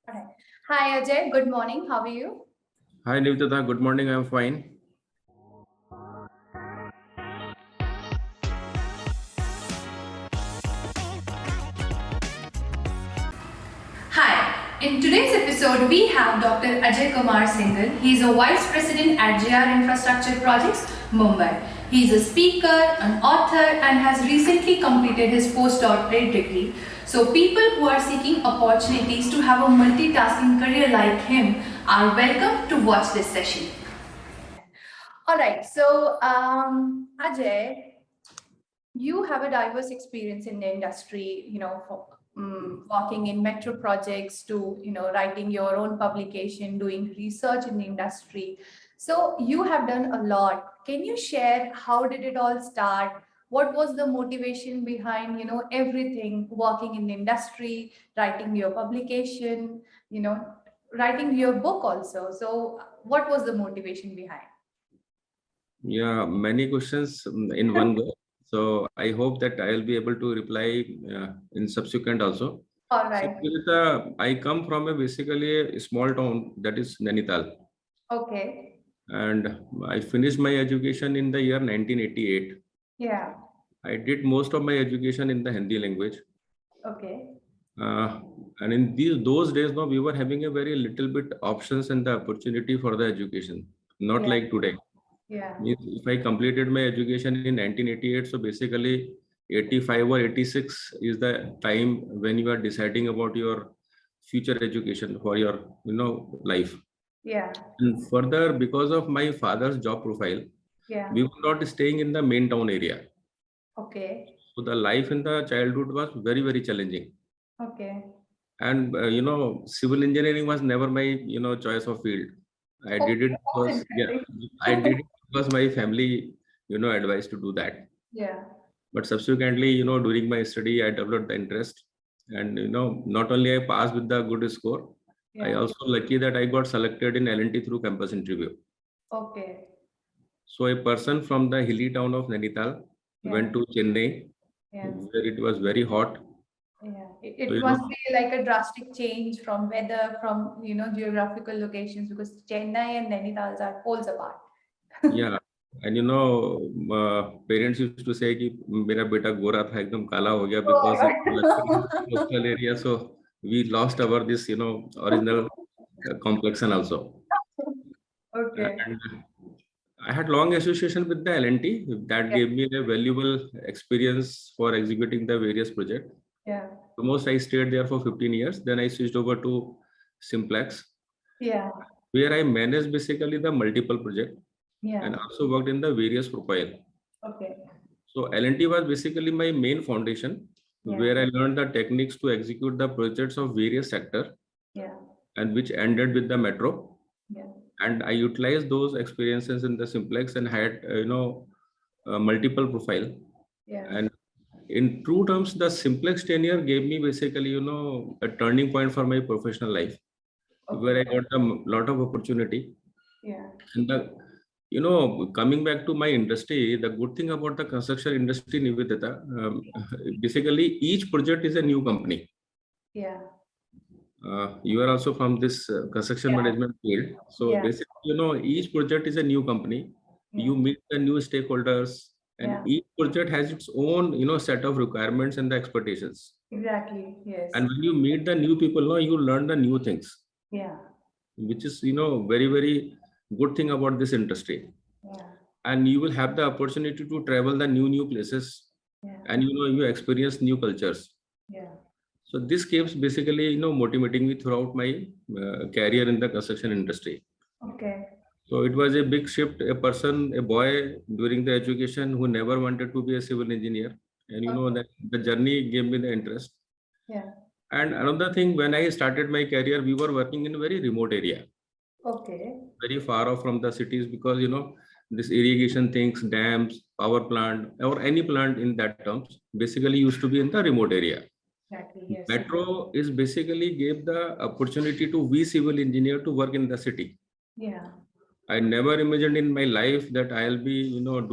Okay. Hi Ajay, good morning. How are you? Hi Nivitata, good morning. I'm fine. Hi. In today's episode, we have Dr. Ajay Kumar Singhal. He is a Vice President at R Infrastructure Projects, Mumbai. He is a speaker, an author, and has recently completed his postdoctorate degree. So, people who are seeking opportunities to have a multitasking career like him are welcome to watch this session. All right. So, Ajay, you have a diverse experience in the industry, working in metro projects to, writing your own publication, doing research in the industry. So you have done a lot. Can you share how did it all start? What was the motivation behind, everything, working in the industry, writing your publication, writing your book also? So what was the motivation behind? Yeah, many questions in one go. So I hope that I'll be able to reply in subsequent also. All See, right. Nivitata, I come from a basically a small town that is Nainital, Okay. and I finished my education in the year 1988. Yeah. I did most of my education in the Hindi language. Okay. Uh, and in those days, no, we were having a very little bit options and the opportunity for the education, not Yeah. like today. Yeah. Means if I completed my education in 1988, so basically 85 or 86 is the time when you are deciding about your future education for your life. Yeah. And further, because of my father's job profile, Yeah. we were not staying in the main town area. Okay. So the life in the childhood was very, very challenging. Okay. And civil engineering was never my choice of field. I Okay. did it That's because, yeah, interesting. I did it because my family advised to do that. Yeah. But subsequently, during my study, I developed the interest. And not only I passed with the good score, I Yeah. also lucky that I got selected in L&T through campus interview. Okay. So a person from the hilly town of Nainital Yeah. went to Chennai, Yeah. where it was very hot. Yeah. So It must be like a drastic change from weather, from geographical locations, because Chennai and Nainital are poles apart. yeah, and parents used to say कि मेरा बेटा गोरा था एकदम काला हो गया Oh because of my God. coastal area. So we lost our this original complexion also. Okay. And I had long association with the L&T that Yeah. gave me a valuable experience for executing the various projects. Yeah. Almost I stayed there for 15 years. Then I switched over to Simplex, Yeah. where I managed basically the multiple project Yeah. and also worked in the various profile. Okay. So L&T was basically my main foundation, Yeah. where I learned the techniques to execute the projects of various sector Yeah. and which ended with the metro. Yeah. And I utilized those experiences in the Simplex and had multiple profile. Yeah. And in true terms, the Simplex tenure gave me basically a turning point for my professional life, where Okay. I got a lot of opportunity. Yeah. And the coming back to my industry, the good thing about the construction industry, Nivedita, basically each project is a new company. Yeah. You are also from this construction Yeah. management field. So Yeah. basically, each project is a new company. Yeah. You meet the new stakeholders, and Yeah. each project has its own, set of requirements and the expectations. Exactly. Yes. And when you meet the new people, no, you learn the new things, Yeah. which is, very, very good thing about this industry. Yeah. And you will have the opportunity to travel the new places, Yeah. and you experience new cultures. Yeah. So this keeps basically motivating me throughout my career in the construction industry. Okay. So it was a big shift. A boy during the education who never wanted to be a civil engineer, and Okay. that the journey gave me the interest. Yeah. And another thing, when I started my career, we were working in a very remote area, Okay. very far off from the cities, because this irrigation things, dams, power plant, or any plant in that terms, basically used to be in the remote area. Exactly. Yes. Metro is basically gave the opportunity to we civil engineer to work in the city. Yeah. I never imagined in my life that I'll be,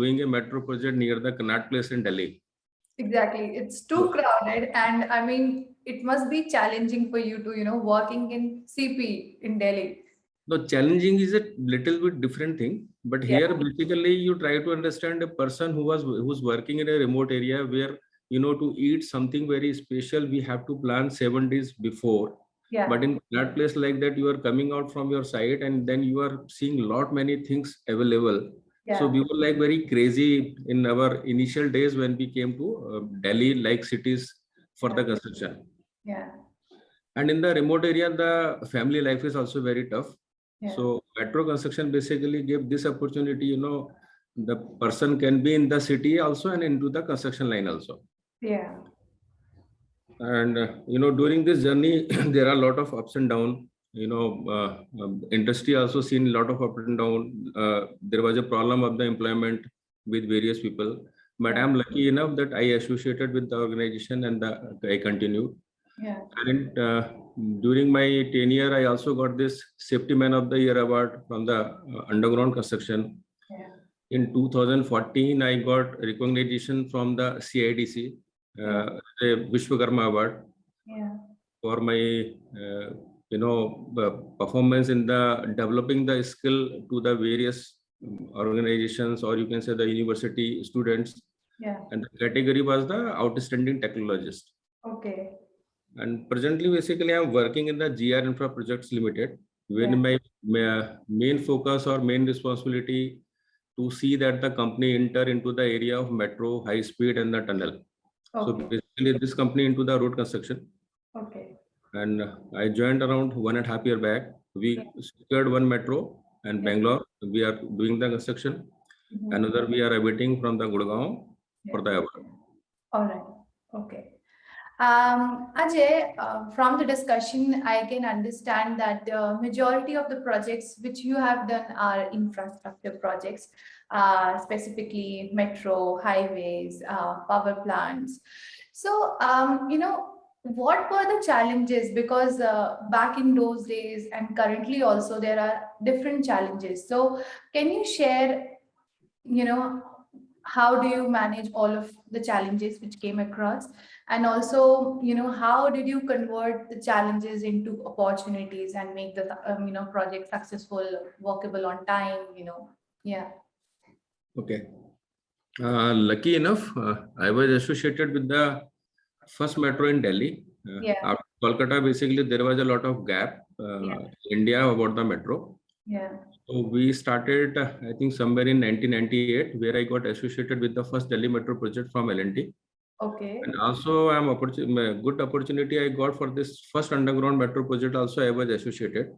doing a metro project near the Connaught Place in Delhi. Exactly. It's too So, crowded, and I mean, it must be challenging for you to, working in CP in Delhi. No, challenging is a little bit different thing, but Yeah. here basically you try to understand a person who's working in a remote area where to eat something very special we have to plan 7 days before. Yeah. But in that place like that, you are coming out from your site and then you are seeing lot many things available. Yeah. So we were like very crazy in our initial days when we came to Delhi like cities for the construction. Yeah. And in the remote area, the family life is also very tough. Yeah. So metro construction basically gave this opportunity, the person can be in the city also and into the construction line also. Yeah. And, during this journey, there are a lot of ups and downs. Industry also seen a lot of up and down. There was a problem of the employment with various people. But I'm lucky enough that I associated with the organization and I continued. Yeah. And during my tenure, I also got this Safety Man of the Year award from the underground construction. Yeah. In 2014, I got recognition from the CIDC, the Vishwakarma Award. Yeah. For my, performance in the developing the skill to the various organizations, or you can say the university students. Yeah. And the category was the outstanding technologist. Okay. And presently, basically, I'm working in the GR Infra Projects Limited, when my main focus or main responsibility to see that the company enter into the area of metro, high speed, and the tunnel. So basically, this company into the road construction. Okay. And I joined around 1.5 years back. We secured one metro and Bangalore. We are doing the construction. Another we are awaiting from the Gurgaon for the award. All right. Okay. Ajay, from the discussion, I can understand that the majority of the projects which you have done are infrastructure projects, specifically metro, highways, power plants. So, what were the challenges? Because back in those days and currently also there are different challenges. So, can you share, how do you manage all of the challenges which came across? And also, how did you convert the challenges into opportunities and make the project successful, workable on time? Yeah. Okay. Lucky enough, I was associated with the first metro in Delhi. After Kolkata, basically there was a lot of gap India about the metro. Yeah. So we started, I think, somewhere in 1998, where I got associated with the first Delhi metro project from L&T. Okay. And also, good opportunity I got for this first underground metro project. Also, I was associated.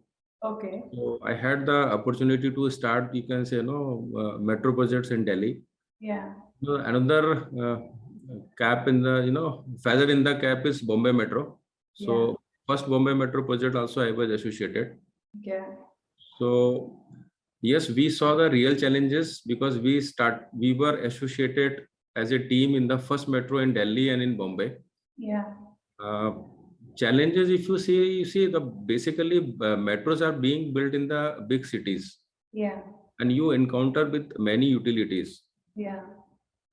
Okay. So I had the opportunity to start, you can say, metro projects in Delhi. Yeah. Another cap in the, feather in the cap is Bombay Metro. So first Bombay Metro project also I was associated. Yeah. So yes, we saw the real challenges because we were associated as a team in the first metro in Delhi and in Bombay. Yeah. Challenges, if you see the basically metros are being built in the big cities. Yeah. And you encounter with many utilities. Yeah.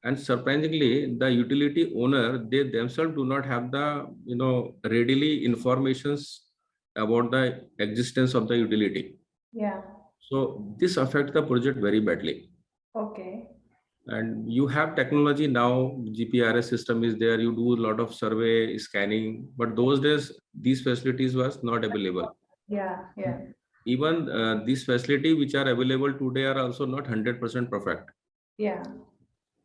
And surprisingly, the utility owner, they themselves do not have the readily informations about the existence of the utility. Yeah. So this affects the project very badly. Okay. And you have technology now, GPRS system is there, you do a lot of survey scanning, but those days these facilities was not available. Yeah. Yeah. Even these facility which are available today are also not 100% perfect. Yeah.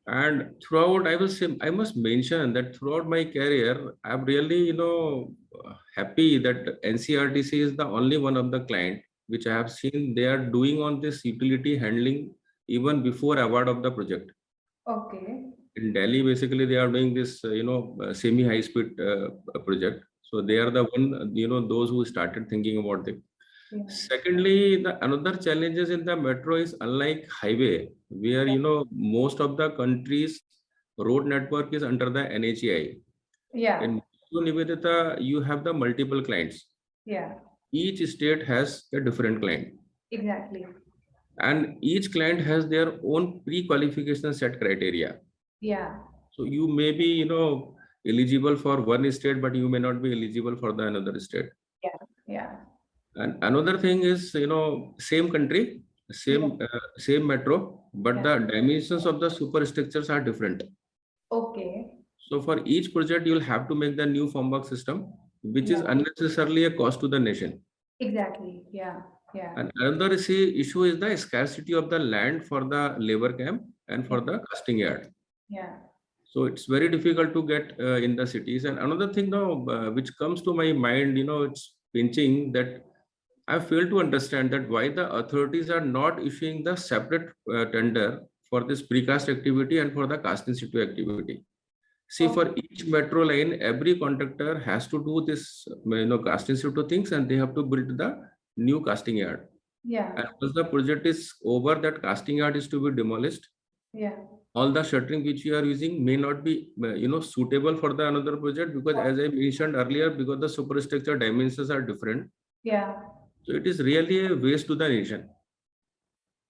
And throughout, I will say, I must mention that throughout my career, I'm really, happy that NCRTC is the only one of the client which I have seen they are doing on this utility handling even before award of the project. Okay. In Delhi, basically, they are doing this, semi-high speed project. So they are the one, those who started thinking about it. Yeah. Secondly, the another challenges in the metro is unlike highway, where most of the country's road network is under the NHAI. Yeah. In Nivedita, you have the multiple clients. Yeah. Each state has a different client. Exactly. And each client has their own pre-qualification set criteria. Yeah. So you may be, eligible for one state, but you may not be eligible for the another state. Yeah. And another thing is, same country, same metro, but the dimensions of the superstructures are different. Okay. So for each project, you'll have to make the new formwork system, which is unnecessarily a cost to the nation. Exactly. Yeah. And another issue is the scarcity of the land for the labor camp and for the casting yard. Yeah. So it's very difficult to get in the cities. And another thing now, which comes to my mind, it's pinching that I fail to understand that why the authorities are not issuing the separate tender for this precast activity and for the cast in situ activity. See, for each metro line, every contractor has to do this, cast in situ things, and they have to build the new casting yard. Yeah. And once the project is over, that casting yard is to be demolished. Yeah. All the shuttering which you are using may not be, suitable for the another project, because as I mentioned earlier, because the superstructure dimensions are different. Yeah. So it is really a waste to the nation.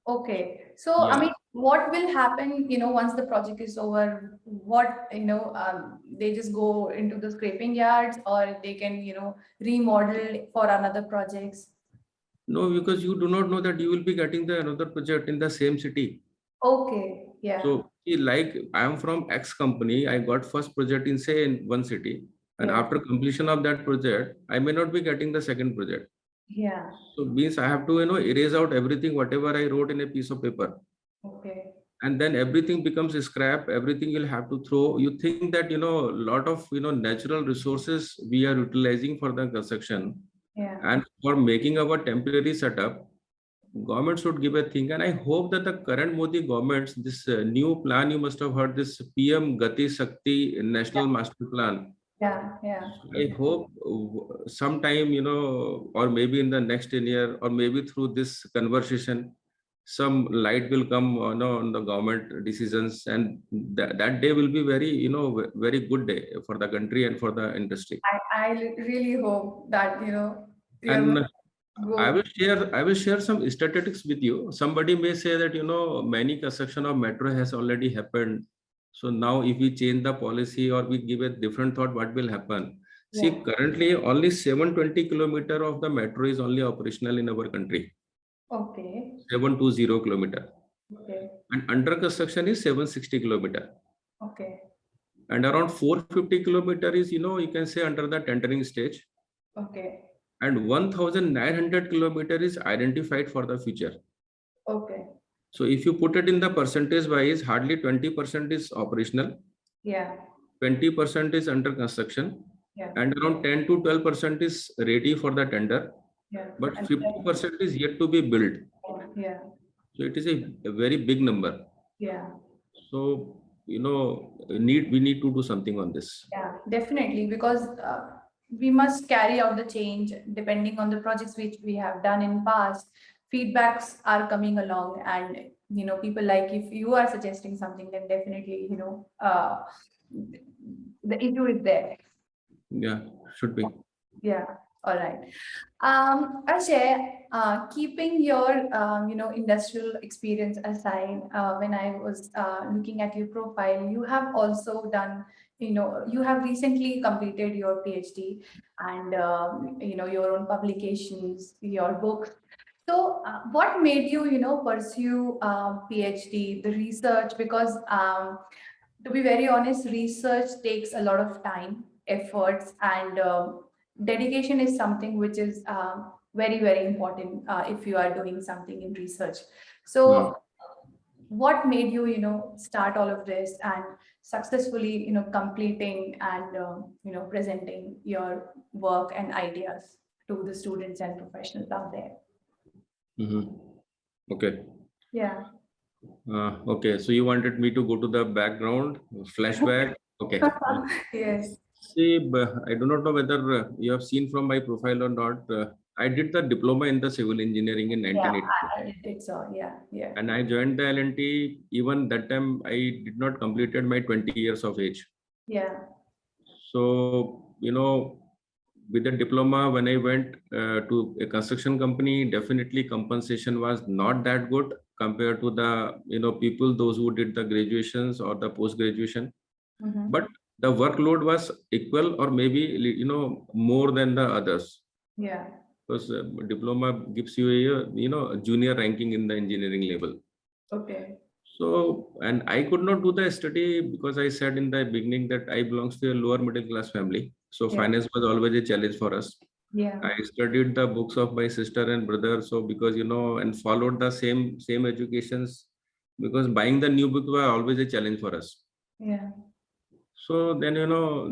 Okay. So, I mean, what will happen, once the project is over? What, they just go into the scraping yards, or they can, remodel for another projects? No, because you do not know that you will be getting the another project in the same city. Okay. Yeah. So, see, like I am from X company, I got first project in say in one city, and after completion of that project, I may not be getting the second project. Yeah. So means I have to, erase out everything, whatever I wrote in a piece of paper. Okay. And then everything becomes scrap, everything you'll have to throw. You think that, a lot of, natural resources we are utilizing for the construction. Yeah. And for making our temporary setup, government should give a thing. And I hope that the current Modi government, this new plan, you must have heard this PM Gati Shakti National Master Plan. Yeah. Yeah. I hope sometime, or maybe in the next 10 year, or maybe through this conversation, some light will come on the government decisions, and that day will be very, very good day for the country and for the industry. I really hope that, And I go. will share some statistics with you. Somebody may say that, many construction of metro has already happened. So now if we change the policy or we give a different thought, what will happen? See, currently only 720 kilometer of the metro is only operational in our country. Okay. 720 kilometer. Okay. And under construction is 760 kilometer. Okay. And around 450 kilometer is, you can say under the tendering stage. Okay. And 1900 kilometer is identified for the future. Okay. So if you put it in the percentage wise, hardly 20% is operational. Yeah. 20% is under construction. Yeah. And around 10 to 12% is ready for the tender. Yeah. But 50% is yet to be built. Yeah. So it is a very big number. Yeah. So, we need to do something on this. Yeah, definitely, because we must carry out the change depending on the projects which we have done in past. Feedbacks are coming along, and people like, if you are suggesting something, then definitely the issue is there. Yeah, should be. Yeah. All right. Ajay, keeping your industrial experience aside, when I was looking at your profile, you have also done, you have recently completed your PhD, and your own publications, your books. So what made you pursue PhD, the research? Because to be very honest, research takes a lot of time, efforts, and dedication is something which is very, very important if you are doing something in research. So what made you, start all of this and successfully, completing and, presenting your work and ideas to the students and professionals out there? Okay. Yeah. Okay. So you wanted me to go to the background, flashback. Okay. Yes. See, I do not know whether you have seen from my profile or not. I did the diploma in the civil engineering in 1980. Yeah, I did so. Yeah, yeah. And I joined the L&T. Even that time, I did not completed my 20 years of age. Yeah. So, with the diploma, when I went to a construction company, definitely compensation was not that good compared to the, people, those who did the graduations or the post-graduation. But the workload was equal or maybe, more than the others. Yeah. Because diploma gives you a junior ranking in the engineering level. Okay. So, and I could not do the study because I said in the beginning that I belongs to a lower middle class family. So Yeah. finance was always a challenge for us. Yeah. I studied the books of my sister and brother. So because, and followed the same educations, because buying the new book was always a challenge for us. Yeah. So then,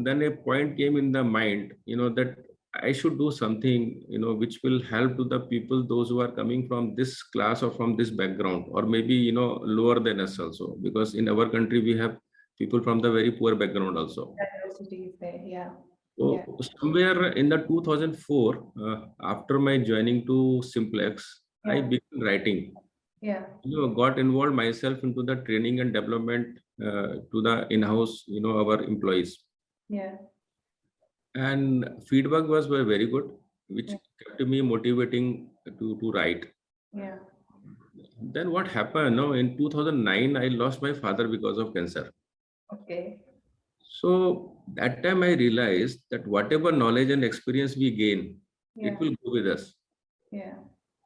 then a point came in the mind, that I should do something, which will help to the people, those who are coming from this class or from this background, or maybe, lower than us also, because in our country, we have people from the very poor background also. Diversity is there. Yeah. So somewhere in the 2004, after my joining to Simplex, I Yeah. began writing. Yeah. Got involved myself into the training and development to the in-house, our employees. Yeah. And feedback was very good, which Yeah. kept me motivating to write. Yeah. Then what happened? No, in 2009, I lost my father because of cancer. Okay. So that time I realized that whatever knowledge and experience we gain, Yeah. it will go with us. Yeah.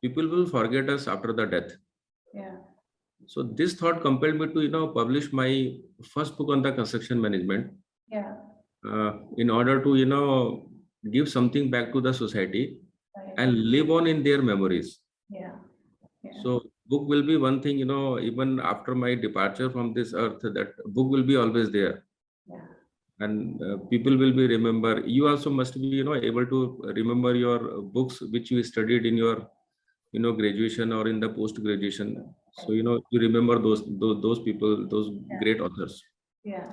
People will forget us after the death. Yeah. So this thought compelled me to, publish my first book on the construction management, Yeah. in order to, give something back to the society Right. and live on in their memories. Yeah. Yeah. So book will be one thing, even after my departure from this earth, that book will be always there. Yeah. And people will be remember. You also must be, able to remember your books which you studied in your, graduation or in the post graduation. So, you remember those people, those great authors. Yeah.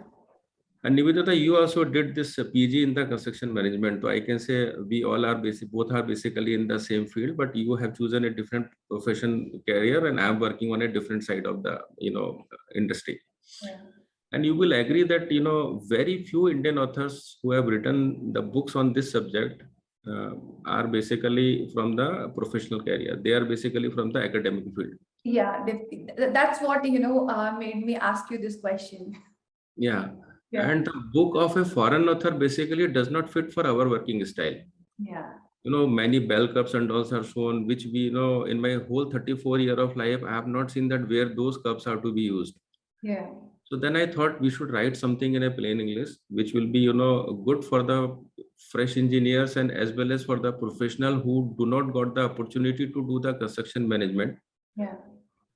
And Nivedita, you also did this PG in the construction management. So I can say we all are both are basically in the same field, but you have chosen a different profession career, and I'm working on a different side of the industry. Yeah. And you will agree that very few Indian authors who have written the books on this subject uh, are basically from the professional career. They are basically from the academic field. Yeah. That's what made me ask you this question. Yeah. Yeah. And the book of a foreign author basically does not fit for our working style. Yeah. Many bell cups and all are shown, which we, in my whole 34 year of life, I have not seen that where those cups are to be used. Yeah. So then I thought we should write something in a plain English, which will be, good for the fresh engineers and as well as for the professional who do not got the opportunity to do the construction management Yeah.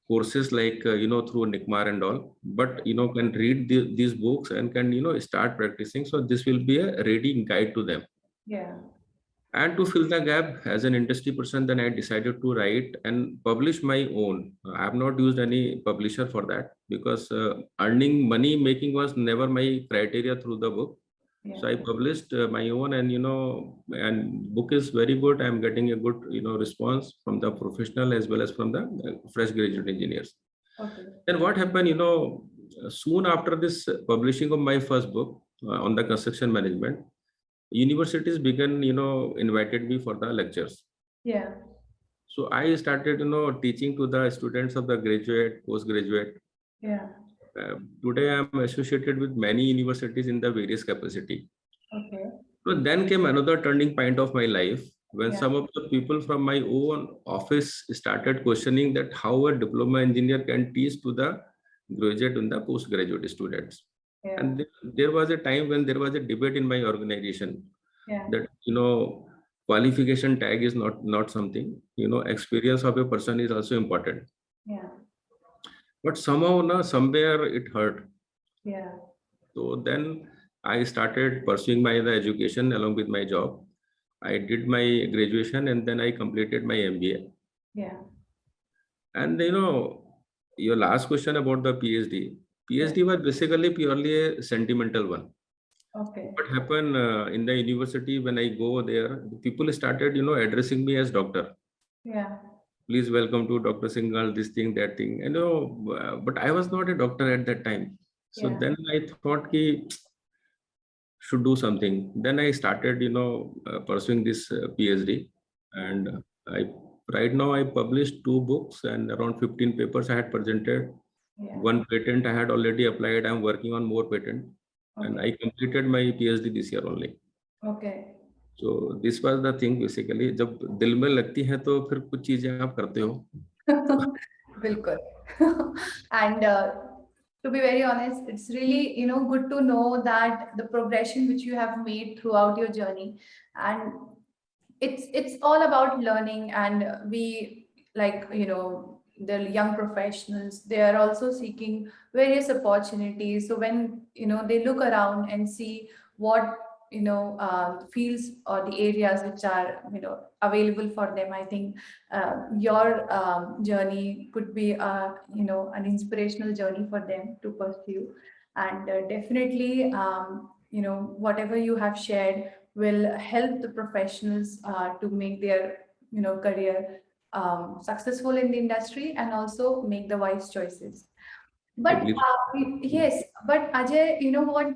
courses like, through NICMAR and all, but, can read these books and can, start practicing. So this will be a ready guide to them. Yeah. And to fill the gap as an industry person, then I decided to write and publish my own. I have not used any publisher for that because earning money making was never my criteria through the book. Yeah. So I published my own, and and book is very good. I'm getting a good response from the professional as well as from the fresh graduate engineers. Okay. Then what happened? Soon after this publishing of my first book on the construction management, universities began, invited me for the lectures. Yeah. So I started, teaching to the students of the graduate, postgraduate. Yeah. Today I am associated with many universities in the various capacity. Okay. So then came another turning point of my life when Yeah. some of the people from my own office started questioning that how a diploma engineer can teach to the graduate and the postgraduate students. Yeah. And there was a time when there was a debate in my organization Yeah. that qualification tag is not something, experience of a person is also important. Yeah. But somehow somewhere it hurt. Yeah. So then I started pursuing the education along with my job. I did my graduation and then I completed my MBA. Yeah. And your last question about the PhD. Yeah. PhD was basically purely a sentimental one. Okay. What happened in the university when I go there, people started, addressing me as doctor. Yeah. Please welcome to Dr. Singhal, this thing, that thing. But I was not a doctor at that time. So Yeah. then I thought ki should do something. Then I started, pursuing this PhD. And right now I published 2 books and around 15 papers I had presented. Yeah. 1 patent I had already applied. I'm working on more patent. and Okay. I completed my PhD this year only. Okay. So this was the thing basically. जब दिल में लगती है तो फिर कुछ चीजें आप करते हो. Bilkul. And to be very honest, it's really, good to know that the progression which you have made throughout your journey, and it's all about learning. And we, like, the young professionals, they are also seeking various opportunities. So when, they look around and see what, fields or the areas which are, available for them, I think your journey could be, an inspirational journey for them to pursue. And definitely, whatever you have shared will help the professionals to make their, career successful in the industry, and also make the wise choices. I But believe. yes, but Ajay, you know what?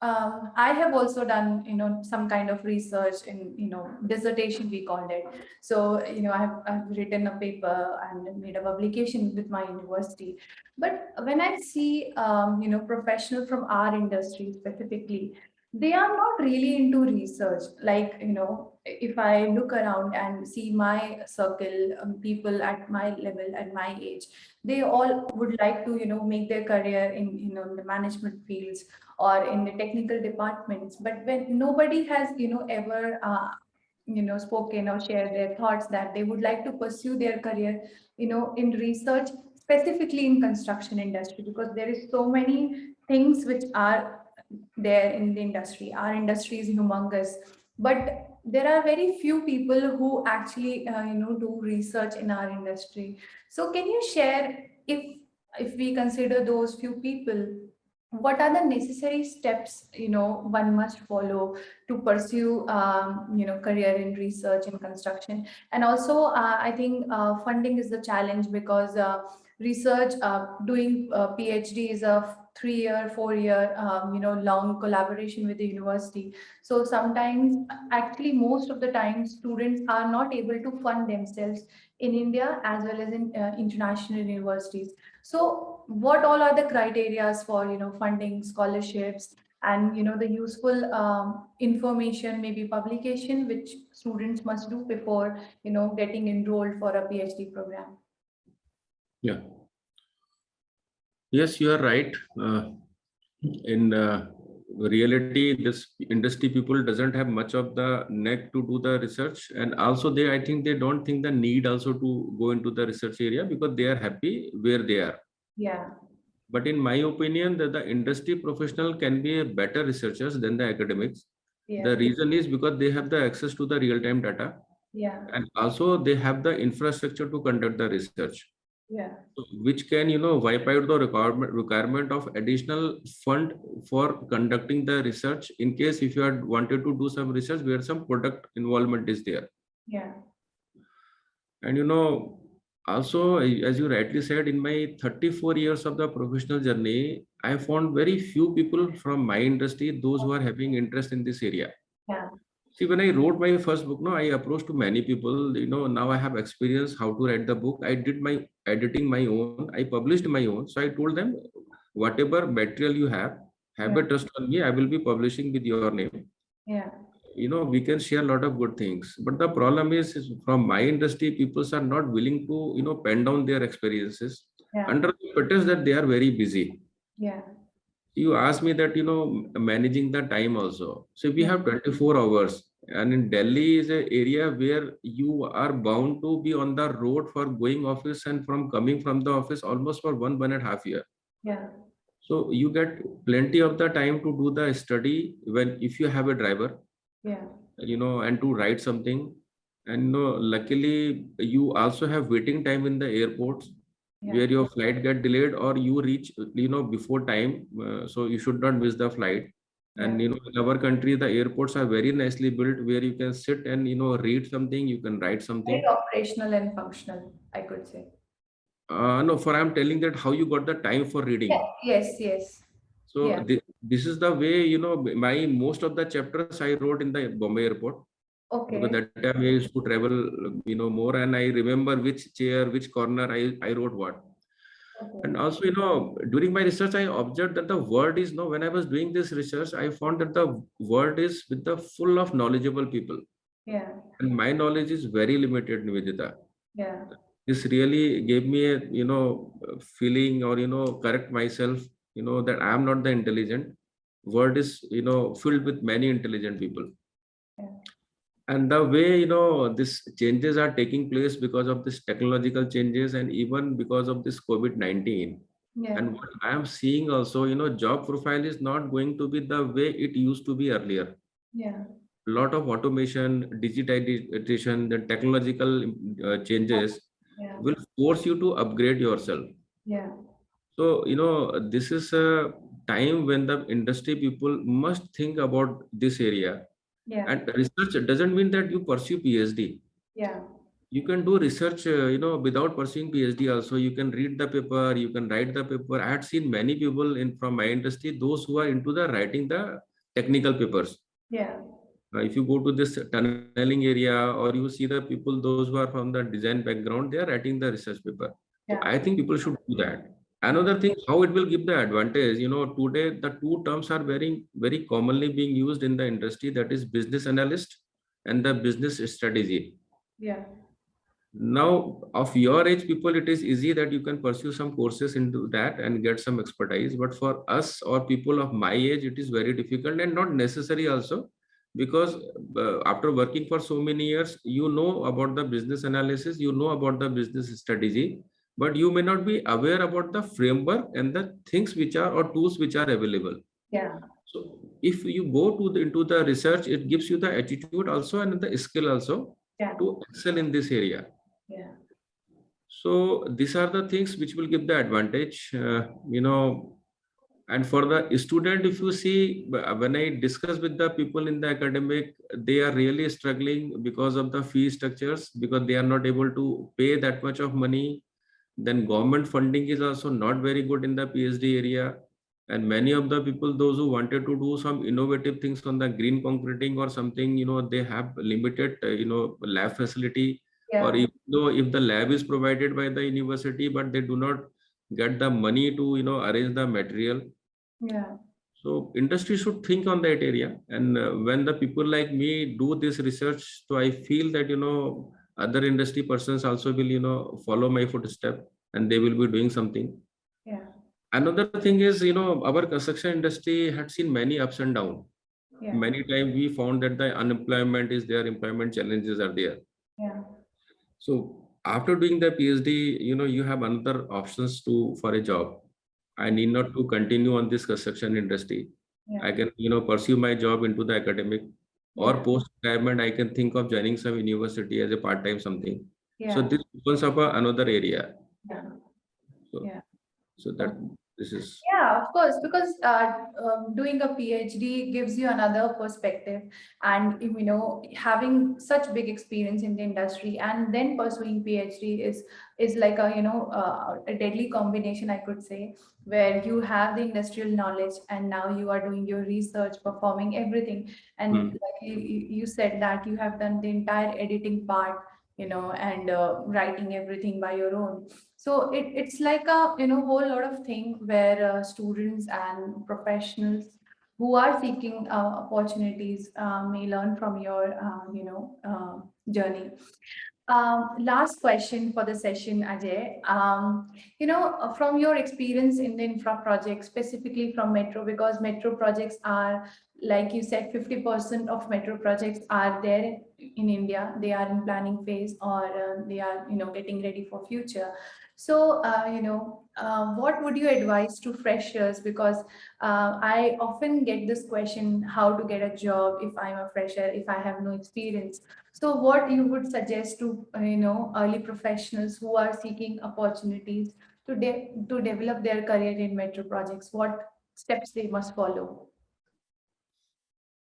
I have also done, some kind of research in, dissertation, we called it. So, I've written a paper and made a publication with my university. But when I see, professionals from our industry specifically, they are not really into research. Like, if I look around and see my circle, people at my level, at my age, they all would like to, make their career in, the management fields or in the technical departments. But when nobody has, ever spoken or shared their thoughts that they would like to pursue their career, in research, specifically in construction industry, because there is so many things which are there in the industry. Our industry is humongous, but there are very few people who actually, do research in our industry. So can you share, if we consider those few people, what are the necessary steps, one must follow to pursue, career in research and construction? And also, I think funding is the challenge, because research, doing PhD is a 3-year, 4-year, long collaboration with the university. So sometimes, actually, most of the time, students are not able to fund themselves in India as well as in international universities. So what all are the criterias for, funding, scholarships, and, the useful information, maybe publication, which students must do before, getting enrolled for a PhD program? Yeah. Yes, you are right. In reality, this industry people doesn't have much of the neck to do the research, and also I think they don't think the need also to go into the research area because they are happy where they are. Yeah. But in my opinion, that the industry professional can be a better researchers than the academics. Yeah. The reason is because they have the access to the real-time data, Yeah. and also they have the infrastructure to conduct the research. Yeah. Which can wipe out the requirement of additional fund for conducting the research in case if you had wanted to do some research where some product involvement is there. Yeah. And also, as you rightly said, in my 34 years of the professional journey, I found very few people from my industry, those who are having interest in this area. Yeah. See, when I wrote my first book, no, I approached to many people. Now I have experience how to write the book. I did my editing my own. I published my own. So I told them, whatever material you have Yeah. a trust on me. I will be publishing with your name. Yeah. We can share a lot of good things. But the problem is from my industry, people are not willing to, pen down their experiences Yeah. under the pretext that they are very busy. Yeah. You asked me that managing the time also, so we Yeah. have 24 hours, and in Delhi is an area where you are bound to be on the road for going office and from coming from the office almost for 1.5 year. Yeah. So you get plenty of the time to do the study when if you have a driver, Yeah. and to write something. And luckily you also have waiting time in the airports Yeah. where your flight get delayed or you reach before time, so you should not miss the flight. And Yeah. in our country the airports are very nicely built where you can sit and read something, you can write Very something. operational and functional, I could say. No, for I'm telling that how you got the time for Yeah. reading. Yes. Yes. So Yeah. this is the way, my most of the chapters I wrote in the Bombay airport, because Okay. that time I used to travel more, and I remember which chair, which corner I wrote what. Okay. And also, during my research, I observed that the world is, when I was doing this research, I found that the world is with the full of knowledgeable people. Yeah. And my knowledge is very limited, Nivedita. Yeah. This really gave me a, feeling, or, correct myself, that I am not the intelligent. World is, filled with many intelligent people. Yeah. And the way, these changes are taking place because of this technological changes, and even because of this COVID-19. Yeah. And what I am seeing also, job profile is not going to be the way it used to be earlier. Yeah. A lot of automation, digitization, the technological changes Yeah. will force you to upgrade yourself. Yeah. So, this is a time when the industry people must think about this area. Yeah. And research doesn't mean that you pursue PhD. Yeah. You can do research, without pursuing PhD also. You can read the paper, you can write the paper. I had seen many people from my industry, those who are into the writing the technical papers. Yeah. If you go to this tunneling area, or you see the people, those who are from the design background, they are writing the research paper. So Yeah. I think people should do that. Yeah. Another thing, how it will give the advantage, today the two terms are very, very commonly being used in the industry, that is business analyst and the business strategy. Yeah. Now, of your age people, it is easy that you can pursue some courses into that and get some expertise. But for us or people of my age, it is very difficult and not necessary also, because after working for so many years, you know about the business analysis, you know about the business strategy, but you may not be aware about the framework and the things which are, or tools which are available. Yeah. So if you go to into the research, it gives you the attitude also and the skill also Yeah. to excel in this area. Yeah. So these are the things which will give the advantage, and for the student, if you see, when I discuss with the people in the academic, they are really struggling because of the fee structures, because they are not able to pay that much of money. Then government funding is also not very good in the PhD area. And many of the people, those who wanted to do some innovative things on the green concreting or something, they have limited, lab facility, or Yeah. even though if the lab is provided by the university, but they do not get the money to, arrange the material. Yeah. So industry should think on that area. And when the people like me do this research, so I feel that, other industry persons also will, follow my footstep, and they will be doing something. Yeah. Another thing is, our construction industry had seen many ups and downs. Yeah. Many times we found that the unemployment is there, employment challenges are there. Yeah. So after doing the PhD, you have another options to for a job. I need not to continue on this construction industry. Yeah. I can, pursue my job into the academic, or Yeah. post retirement, I can think of joining some university as a part-time something. So Yeah. this opens up another area. Yeah. So, Yeah. so that this is. Yeah, of course, because doing a PhD gives you another perspective, and having such big experience in the industry and then pursuing PhD is like a deadly combination, I could say, where you have the industrial knowledge and now you are doing your research, performing everything, and Hmm. like you said that you have done the entire editing part, and writing everything by your own. So it's like a whole lot of thing where students and professionals who are seeking opportunities may learn from your journey. Last question for the session, Ajay. From your experience in the infra project, specifically from metro, because metro projects are, like you said, 50% of metro projects are there in India. They are in planning phase, or they are, getting ready for future. So, what would you advise to freshers? Because I often get this question: how to get a job if I'm a fresher, if I have no experience? So what you would suggest to early professionals who are seeking opportunities to develop their career in metro projects? What steps they must follow?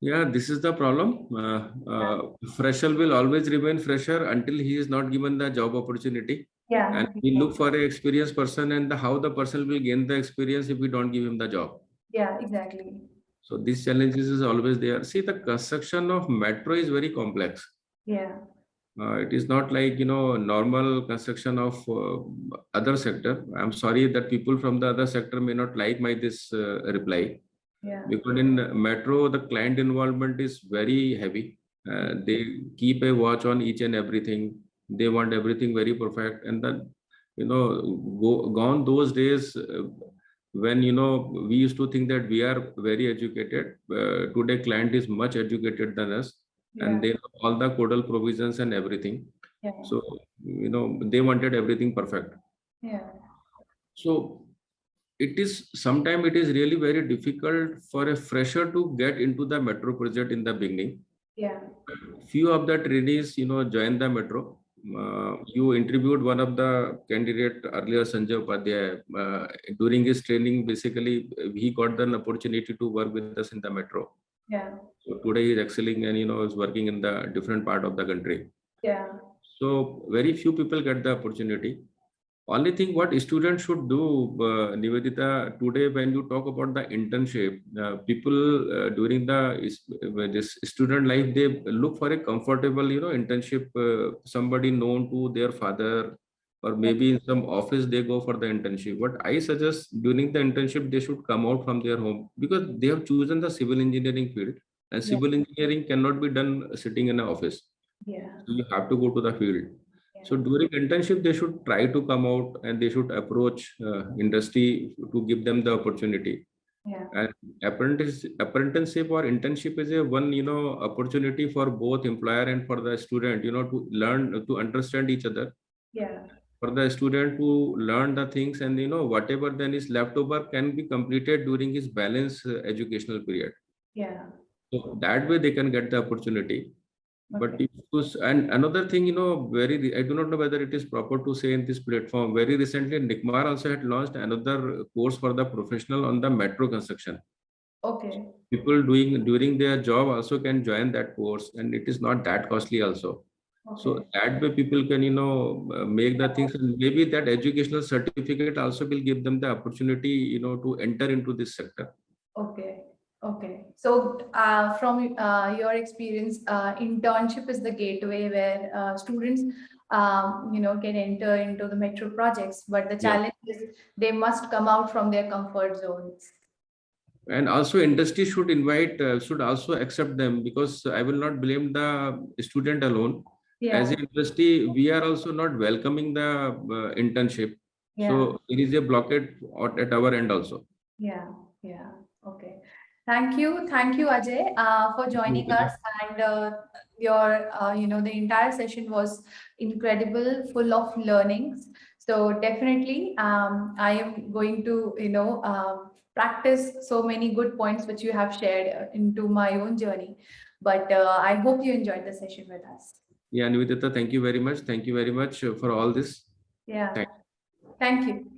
Yeah, this is the problem. Yeah, Fresher will always remain fresher until he is not given the job opportunity. yeah, And we look for an experienced person, and how the person will gain the experience if we don't give him the job. yeah, exactly. So these challenges is always there. See, the construction of metro is very complex. Yeah, It is not like, you know, normal construction of other sector. I'm sorry that people from the other sector may not like my this reply, Yeah. because in metro the client involvement is very heavy. They keep a watch on each and everything. They want everything very perfect, and then, you know, gone those days when, you know, we used to think that we are very educated. Today client is much educated than us, and they know all the codal provisions and everything. Yeah. So, you know, they wanted everything perfect. Yeah. So it is sometimes it is really very difficult for a fresher to get into the metro project in the beginning. Yeah. Few of the trainees, you know, join the metro. You interviewed one of the candidate earlier, Sanjay Upadhyay. During his training, basically, he got an opportunity to work with us in the metro. Yeah. So today he is excelling and, you know, is working in the different part of the country. Yeah. So very few people get the opportunity. Only thing what students should do, Nivedita, today when you talk about the internship, people during this student life, they look for a comfortable, you know, internship, somebody known to their father, or maybe in some office they go for the internship. What I suggest, during the internship, they should come out from their home, because they have chosen the civil engineering field, and Yeah. civil engineering cannot be done sitting in an office. Yeah. So you have to go to the field. So Yeah. during internship, they should try to come out and they should approach industry to give them the opportunity. Yeah. And apprenticeship or internship is a one, you know, opportunity for both employer and for the student, you know, to learn, to understand each other. Yeah. For the student to learn the things, and, you know, whatever then is left over can be completed during his balance educational period. Yeah. So that way they can get the opportunity. But Okay. if and another thing, you know, I do not know whether it is proper to say in this platform. Very recently, Nikmar also had launched another course for the professional on the metro construction. Okay. People doing during their job also can join that course, and it is not that costly also. So Okay. that way people can, you know, make the things, and maybe that educational certificate also will give them the opportunity, you know, to enter into this sector. Okay. Okay. So, from your experience, internship is the gateway where students, can enter into the metro projects. But the Yeah. challenge is they must come out from their comfort zones. And also industry should invite, should also accept them, because I will not blame the student alone. As Yeah. an industry, we are also not welcoming the internship. Yeah. So it is a blockade at our end also. Yeah. Yeah. Okay. Thank you, Ajay, for joining us. And the entire session was incredible, full of learnings. So definitely, I am going to, practice so many good points which you have shared into my own journey. But I hope you enjoyed the session with us. Yeah, Nivedita, thank you very much. Thank you very much for all this. Yeah. Thank Thank you.